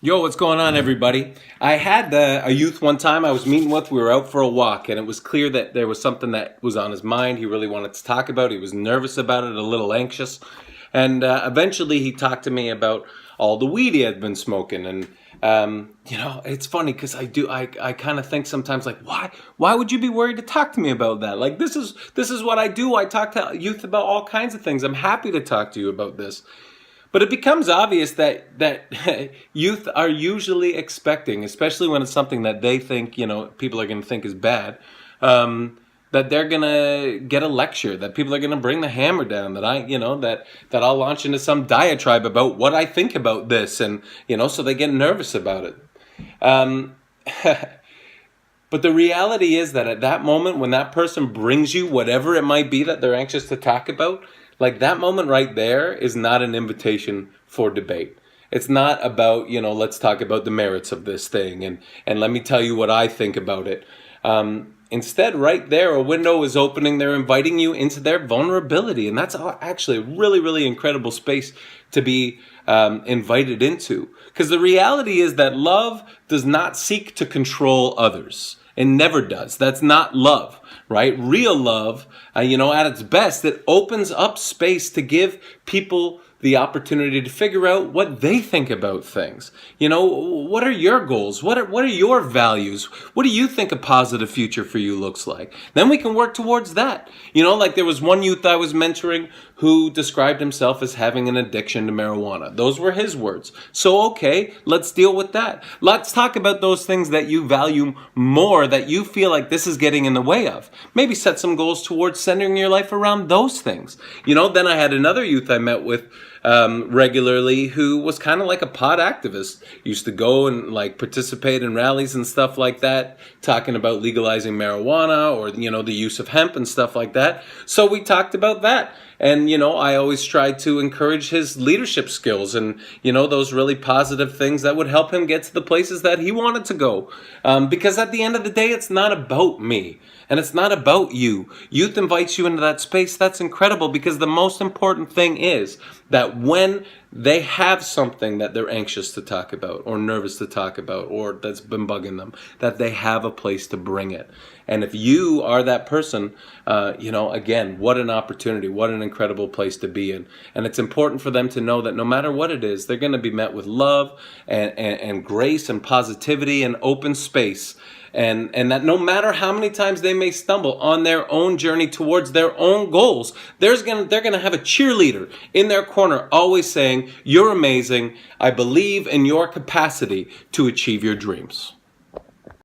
Yo, what's going on, everybody? I had a youth one time I was meeting with. We were out for a walk, and it was clear that there was something that was on his mind. He really wanted to talk about. He was nervous about it, a little anxious. And eventually he talked to me about all the weed he had been smoking. And, it's funny because I kind of think sometimes, like, why would you be worried to talk to me about that? Like, this is what I do. I talk to youth about all kinds of things. I'm happy to talk to you about this. But it becomes obvious that youth are usually expecting, especially when it's something that they think, people are going to think is bad, that they're going to get a lecture, that people are going to bring the hammer down, that I'll launch into some diatribe about what I think about this, and, so they get nervous about it. But the reality is that at that moment, when that person brings you whatever it might be that they're anxious to talk about, like that moment right there is not an invitation for debate. It's not about, let's talk about the merits of this thing and let me tell you what I think about it. Instead, right there, a window is opening. They're inviting you into their vulnerability. And that's actually a really, really incredible space to be invited into. Because the reality is that love does not seek to control others. It never does. That's not love, right? Real love, at its best, it opens up space to give people the opportunity to figure out what they think about things. What are your goals? What are your values? What do you think a positive future for you looks like? Then we can work towards that. Like there was one youth I was mentoring who described himself as having an addiction to marijuana. Those were his words. So, okay, let's deal with that. Let's talk about those things that you value more, that you feel like this is getting in the way of. Maybe set some goals towards centering your life around those things. Then I had another youth I met with regularly who was kind of like a pot activist. Used to go and participate in rallies and stuff like that, talking about legalizing marijuana or the use of hemp and stuff like that. So we talked about that. And, I always tried to encourage his leadership skills and, those really positive things that would help him get to the places that he wanted to go. Because at the end of the day, it's not about me and it's not about you. Youth invites you into that space. That's incredible, because the most important thing is that when they have something that they're anxious to talk about or nervous to talk about or that's been bugging them, that they have a place to bring it. And if you are that person, again, what an opportunity, what an incredible place to be in. And it's important for them to know that no matter what it is, they're going to be met with love and grace and positivity and open space. And that no matter how many times they may stumble on their own journey towards their own goals, they're going to have a cheerleader in their corner always saying, "You're amazing. I believe in your capacity to achieve your dreams."